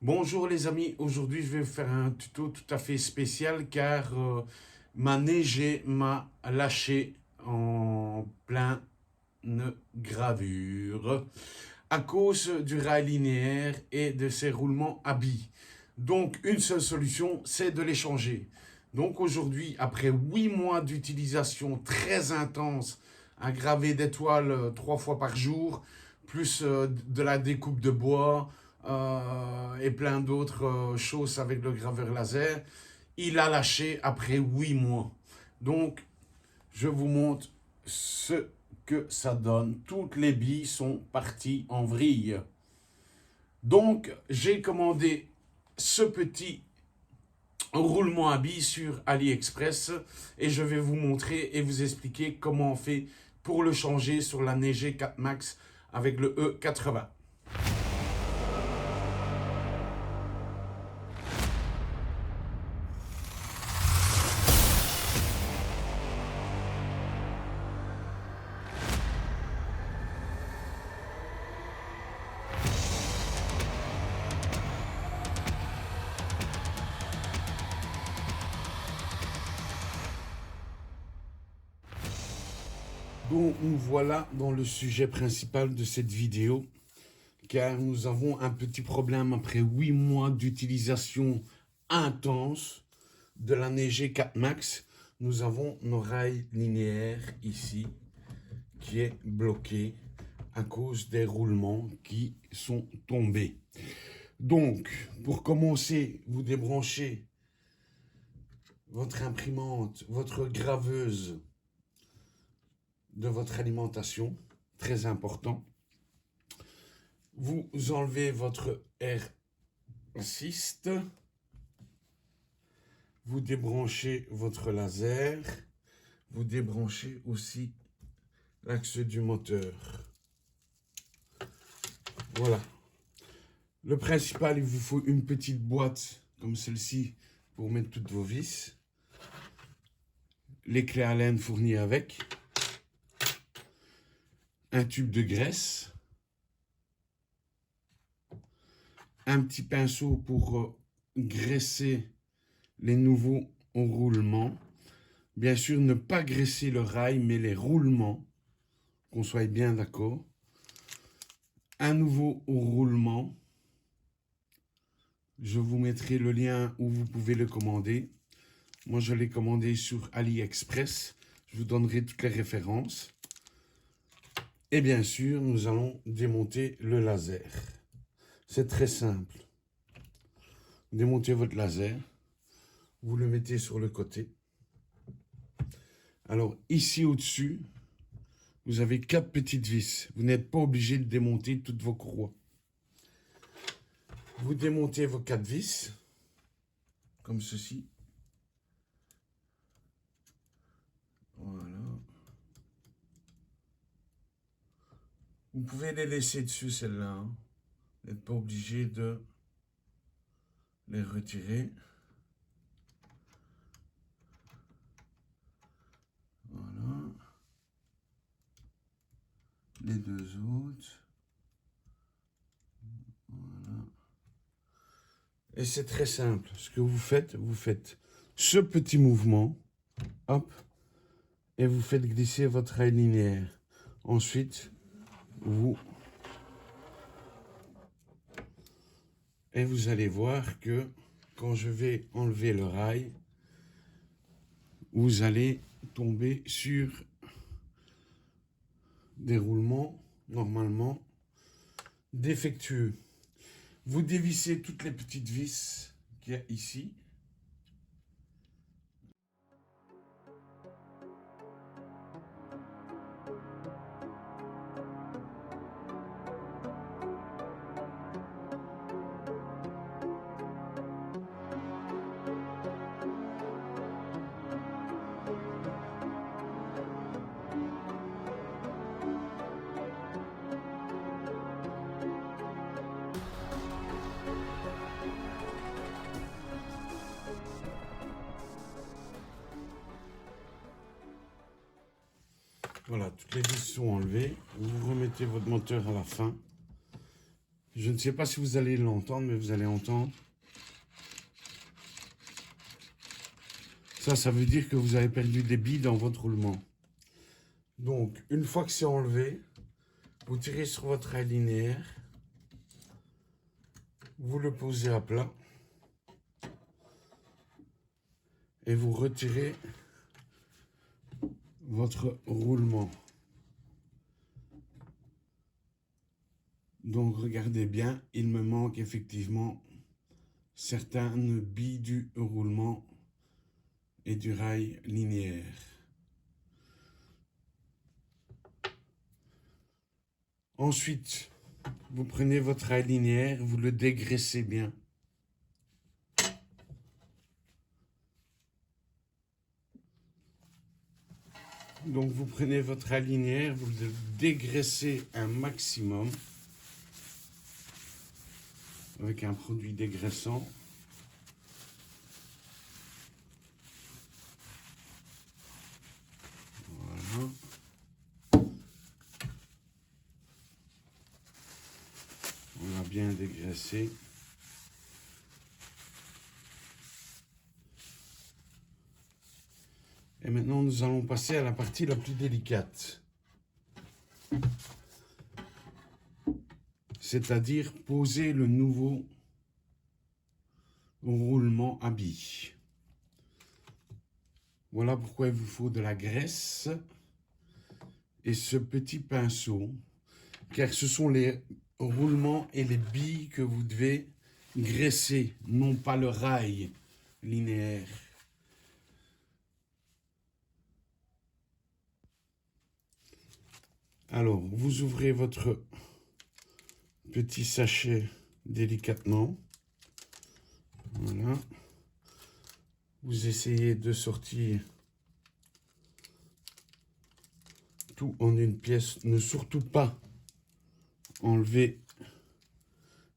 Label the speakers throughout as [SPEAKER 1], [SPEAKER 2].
[SPEAKER 1] Bonjour les amis, aujourd'hui je vais vous faire un tuto tout à fait spécial car ma neigée m'a lâché en pleine gravure à cause du rail linéaire et de ses roulements à billes. Donc une seule solution, c'est de les changer. Donc aujourd'hui, après 8 mois d'utilisation très intense, à graver des toiles 3 fois par jour, plus de la découpe de bois et plein d'autres choses avec le graveur laser, il a lâché après 8 mois. Donc je vous montre ce que ça donne. Toutes les billes sont parties en vrille. Donc, j'ai commandé ce petit roulement à billes sur AliExpress et je vais vous montrer et vous expliquer comment on fait pour le changer sur la Neige 4 Max avec le E80. Donc, nous voilà dans le sujet principal de cette vidéo, car nous avons un petit problème après 8 mois d'utilisation intense de la Neige 4 Max. Nous avons nos rails linéaires ici qui est bloqué à cause des roulements qui sont tombés. Donc, pour commencer, vous débranchez votre imprimante, votre graveuse de votre alimentation, très important. Vous enlevez votre air assist, vous débranchez votre laser, vous débranchez aussi l'axe du moteur. Voilà. Le principal, il vous faut une petite boîte comme celle-ci pour mettre toutes vos vis. Les clés Allen fournies avec. Un tube de graisse. Un petit pinceau pour graisser les nouveaux roulements. Bien sûr, ne pas graisser le rail, mais les roulements, qu'on soit bien d'accord. Un nouveau roulement. Je vous mettrai le lien où vous pouvez le commander. Moi, je l'ai commandé sur AliExpress. Je vous donnerai toutes les références. Et bien sûr, nous allons démonter le laser. C'est très simple. Démontez votre laser. Vous le mettez sur le côté. Alors, ici au-dessus, vous avez 4 petites vis. Vous n'êtes pas obligé de démonter toutes vos courroies. Vous démontez vos 4 vis, comme ceci. Voilà. Vous pouvez les laisser dessus, celles-là. Hein. Vous n'êtes pas obligé de les retirer. Voilà. Les deux autres. Voilà. Et c'est très simple. Ce que vous faites ce petit mouvement. Hop. Et vous faites glisser votre rail linéaire. Ensuite, vous allez voir que quand je vais enlever le rail, vous allez tomber sur des roulements normalement défectueux. Vous dévissez toutes les petites vis qu'il y a ici. Voilà, toutes les vis sont enlevées. Vous remettez votre moteur à la fin. Je ne sais pas si vous allez l'entendre, mais vous allez entendre. Ça veut dire que vous avez perdu des billes dans votre roulement. Donc, une fois que c'est enlevé, vous tirez sur votre rail linéaire. Vous le posez à plat. Et vous retirez votre roulement. Donc, regardez bien, il me manque effectivement certaines billes du roulement et du rail linéaire. Ensuite, vous prenez votre rail linéaire, vous le dégraissez bien. Donc vous prenez votre rail linéaire, vous le dégraissez un maximum avec un produit dégraissant. Voilà. On a bien dégraissé. Et maintenant, nous allons passer à la partie la plus délicate. C'est-à-dire poser le nouveau roulement à billes. Voilà pourquoi il vous faut de la graisse et ce petit pinceau, car ce sont les roulements et les billes que vous devez graisser, non pas le rail linéaire. Alors, vous ouvrez votre petit sachet délicatement. Voilà. Vous essayez de sortir tout en une pièce. Ne surtout pas enlever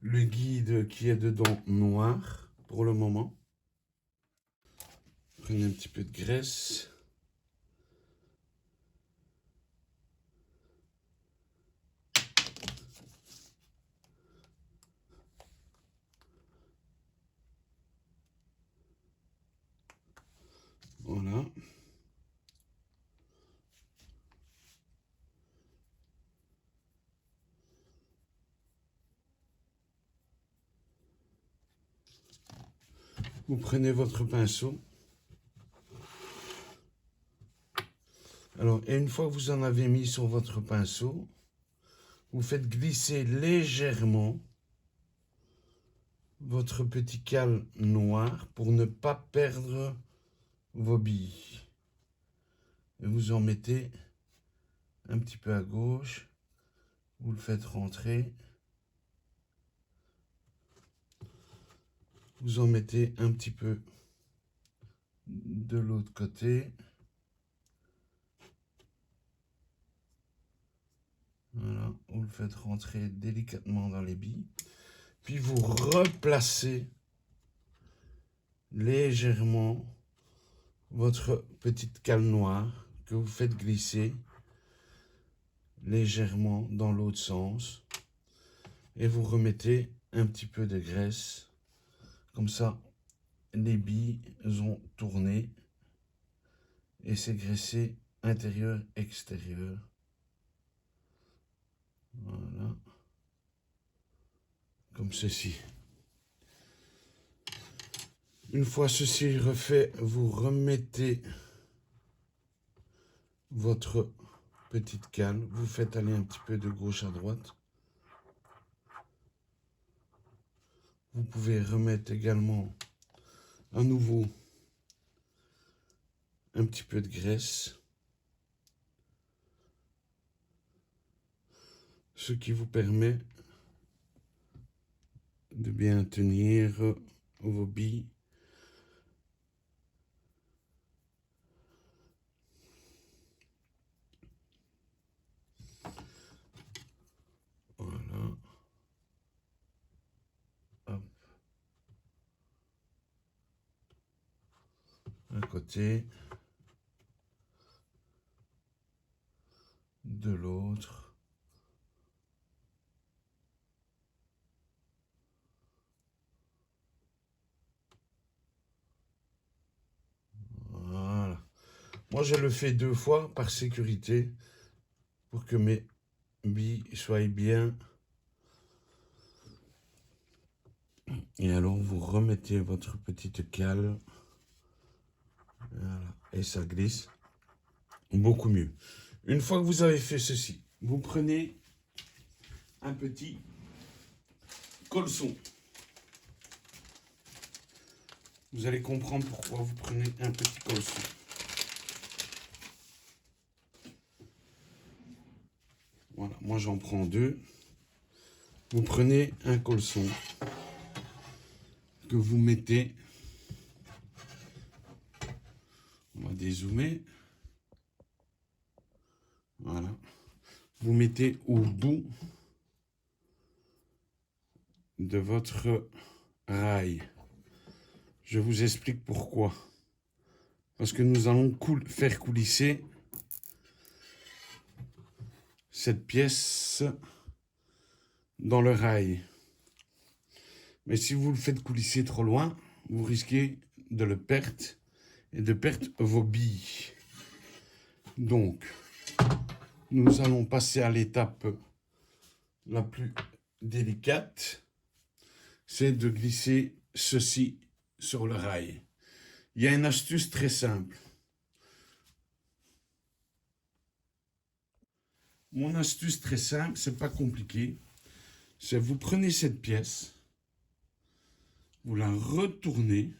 [SPEAKER 1] le guide qui est dedans noir pour le moment. Prenez un petit peu de graisse. Voilà. Vous prenez votre pinceau. Alors, et une fois que vous en avez mis sur votre pinceau, vous faites glisser légèrement votre petit cal noir pour ne pas perdre vos billes. Et vous en mettez un petit peu à gauche. Vous le faites rentrer. Vous en mettez un petit peu de l'autre côté. Voilà, vous le faites rentrer délicatement dans les billes. Puis vous replacez légèrement votre petite cale noire que vous faites glisser légèrement dans l'autre sens. Et vous remettez un petit peu de graisse. Comme ça, les billes ont tourné et c'est graissé intérieur-extérieur. Voilà. Comme ceci. Une fois ceci refait, vous remettez votre petite cale. Vous faites aller un petit peu de gauche à droite. Vous pouvez remettre également à nouveau un petit peu de graisse. Ce qui vous permet de bien tenir vos billes. Voilà. Hop. Un côté. De l'autre. Moi, je le fais 2 fois par sécurité pour que mes billes soient bien. Et alors, vous remettez votre petite cale. Voilà. Et ça glisse beaucoup mieux. Une fois que vous avez fait ceci, vous prenez un petit colson. Vous allez comprendre pourquoi vous prenez un petit colson. Voilà, moi j'en prends 2. Vous prenez un colson que vous mettez, on va dézoomer, voilà, vous mettez au bout de votre rail. Je vous explique pourquoi. Parce que nous allons faire coulisser cette pièce dans le rail. Mais si vous le faites coulisser trop loin, vous risquez de le perdre et de perdre vos billes. Donc, nous allons passer à l'étape la plus délicate, c'est de glisser ceci sur le rail. Il y a une astuce très simple. Mon astuce très simple, c'est pas compliqué. C'est vous prenez cette pièce, vous la retournez,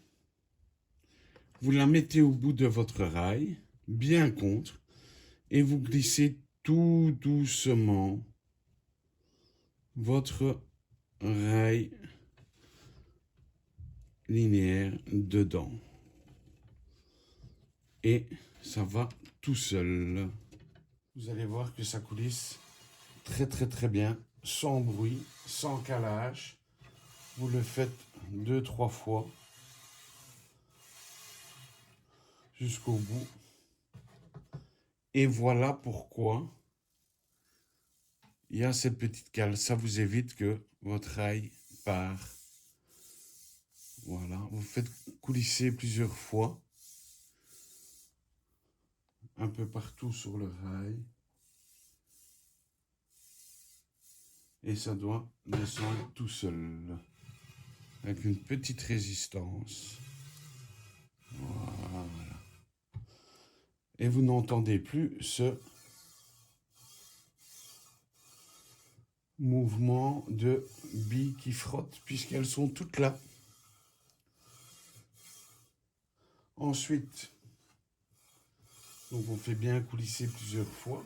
[SPEAKER 1] vous la mettez au bout de votre rail, bien contre, et vous glissez tout doucement votre rail linéaire dedans. Et ça va tout seul. Vous allez voir que ça coulisse très bien, sans bruit, sans calage. Vous le faites 2-3 fois jusqu'au bout. Et voilà pourquoi il y a cette petite cale. Ça vous évite que votre rail part. Voilà, vous faites coulisser plusieurs fois. Un peu partout sur le rail. Et ça doit descendre tout seul. Avec une petite résistance. Voilà. Et vous n'entendez plus ce mouvement de billes qui frottent puisqu'elles sont toutes là. Ensuite, donc on fait bien coulisser plusieurs fois.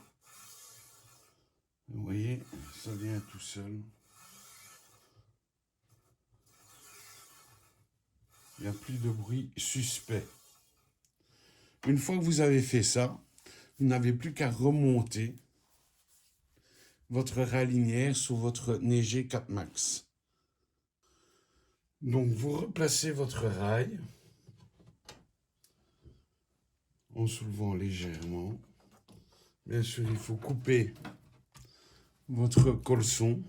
[SPEAKER 1] Vous voyez, ça vient tout seul. Il n'y a plus de bruit suspect. Une fois que vous avez fait ça, vous n'avez plus qu'à remonter votre rail linéaire sur votre Neige 4 Max. Donc vous replacez votre rail en soulevant légèrement. Bien sûr, il faut couper votre colson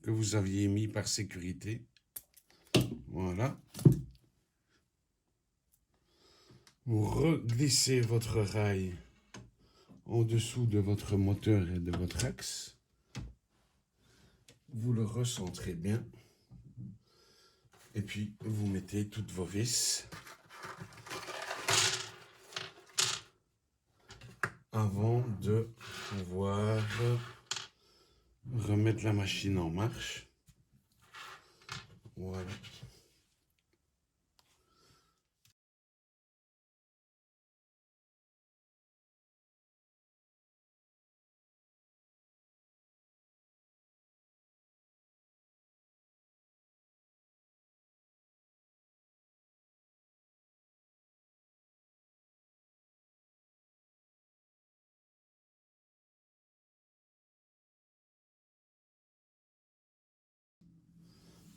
[SPEAKER 1] que vous aviez mis par sécurité. Voilà. Vous reglissez votre rail en dessous de votre moteur et de votre axe. Vous le recentrez bien. Et puis, vous mettez toutes vos vis avant de pouvoir remettre la machine en marche. Voilà.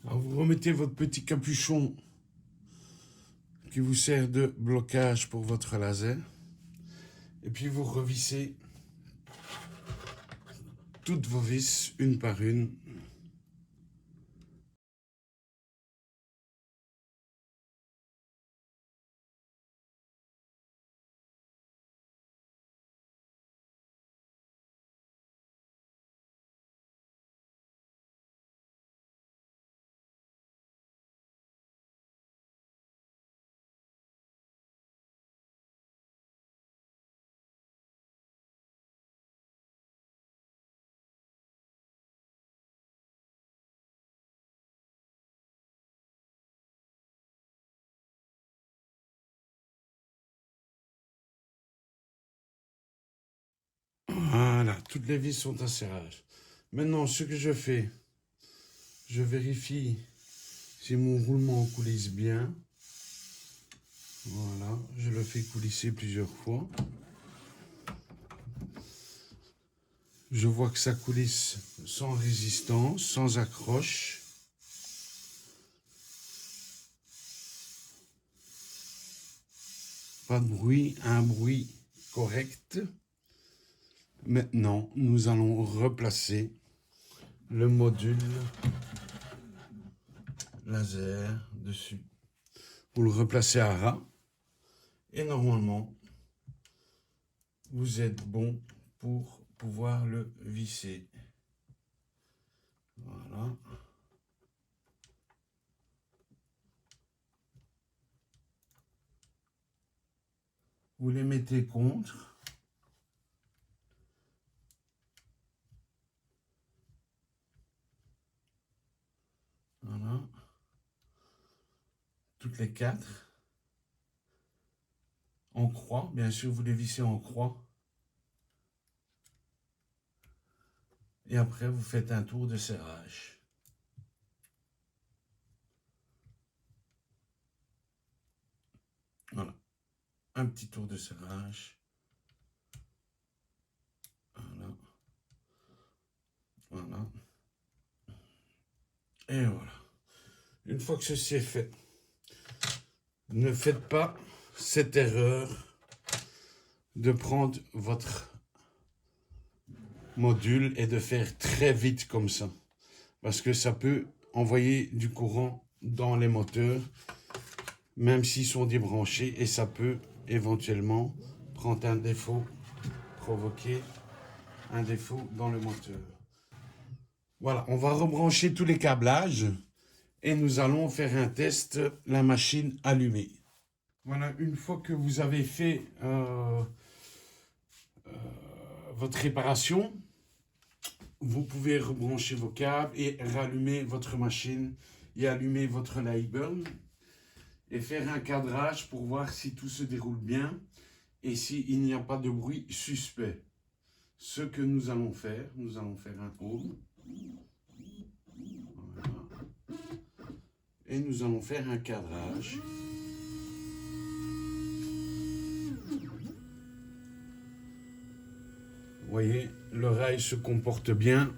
[SPEAKER 1] Alors, vous remettez votre petit capuchon qui vous sert de blocage pour votre laser. Et puis, vous revissez toutes vos vis, une par une. Voilà, toutes les vis sont à serrage. Maintenant, ce que je fais, je vérifie si mon roulement coulisse bien. Voilà, je le fais coulisser plusieurs fois. Je vois que ça coulisse sans résistance, sans accroche. Pas de bruit, un bruit correct. Maintenant, nous allons replacer le module laser dessus. Vous le replacez à ras et normalement, vous êtes bon pour pouvoir le visser. Voilà. Vous les mettez contre. Voilà. Toutes les quatre. En croix, bien sûr, vous les vissez en croix. Et après, vous faites un tour de serrage. Voilà. Un petit tour de serrage. Voilà. Voilà. Et voilà. Une fois que ceci est fait, ne faites pas cette erreur de prendre votre module et de faire très vite comme ça. Parce que ça peut envoyer du courant dans les moteurs, même s'ils sont débranchés, et ça peut éventuellement prendre un défaut, provoquer un défaut dans le moteur. Voilà, on va rebrancher tous les câblages et nous allons faire un test, la machine allumée. Voilà, une fois que vous avez fait votre réparation, vous pouvez rebrancher vos câbles et rallumer votre machine et allumer votre Lightburn et faire un cadrage pour voir si tout se déroule bien et s'il n'y a pas de bruit suspect. Ce que nous allons faire un home. Voilà. Et nous allons faire un cadrage. Vous voyez, le rail se comporte bien.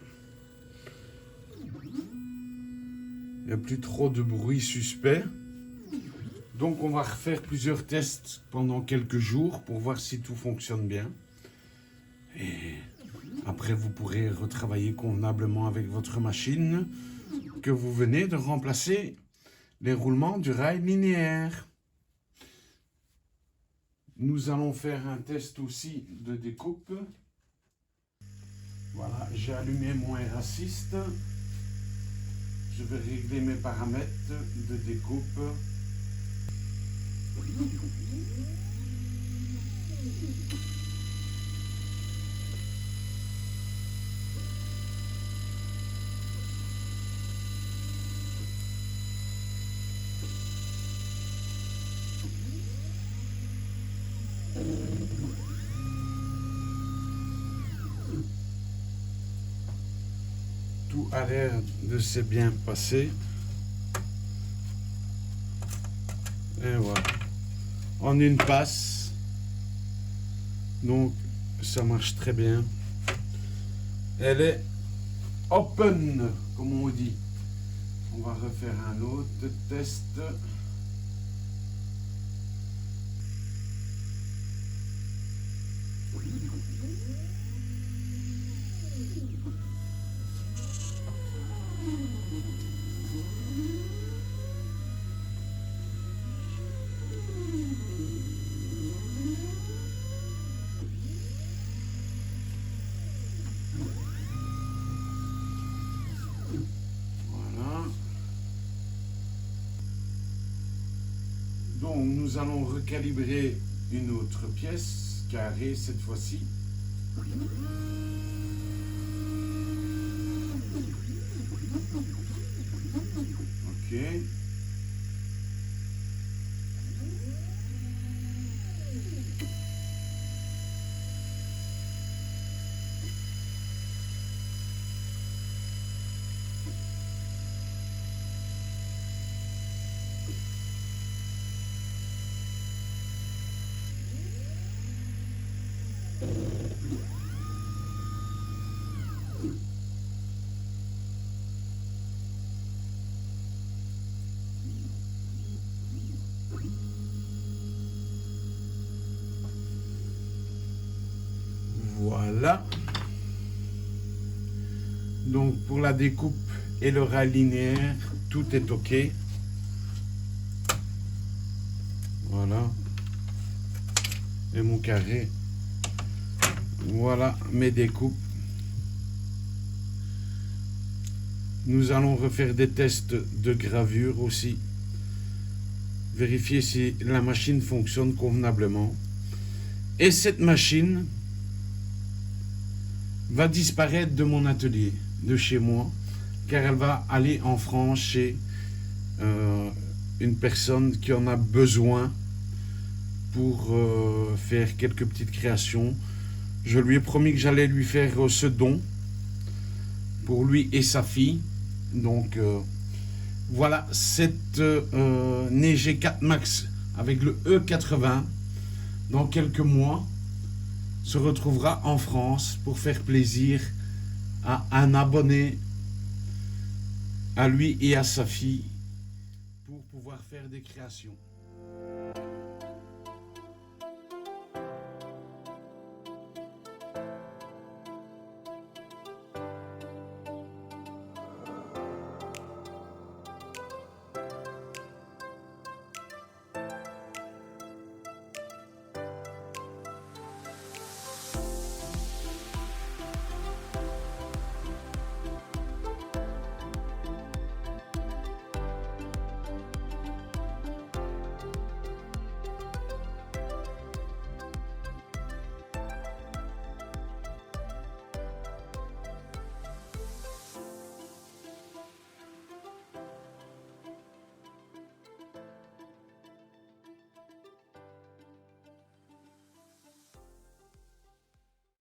[SPEAKER 1] Il n'y a plus trop de bruit suspect. Donc on va refaire plusieurs tests pendant quelques jours pour voir si tout fonctionne bien. Et après vous pourrez retravailler convenablement avec votre machine que vous venez de remplacer les roulements du rail linéaire. Nous allons faire un test aussi de découpe. Voilà, j'ai allumé mon air assist. Je vais régler mes paramètres de découpe. Tout a l'air de se bien passer. Et voilà. En une passe. Donc, ça marche très bien. Elle est open, comme on dit. On va refaire un autre test. Donc nous allons recalibrer une autre pièce, carrée cette fois-ci. Ok. Donc pour la découpe et le rail linéaire, tout est ok. Voilà. Et mon carré. Voilà mes découpes. Nous allons refaire des tests de gravure aussi. Vérifier si la machine fonctionne convenablement. Et cette machine va disparaître de mon atelier, de chez moi, car elle va aller en France chez une personne qui en a besoin pour faire quelques petites créations. Je lui ai promis que j'allais lui faire ce don pour lui et sa fille. Donc voilà, cette Neige 4 Max avec le E80 dans quelques mois se retrouvera en France pour faire plaisir à un abonné, à lui et à sa fille, pour pouvoir faire des créations.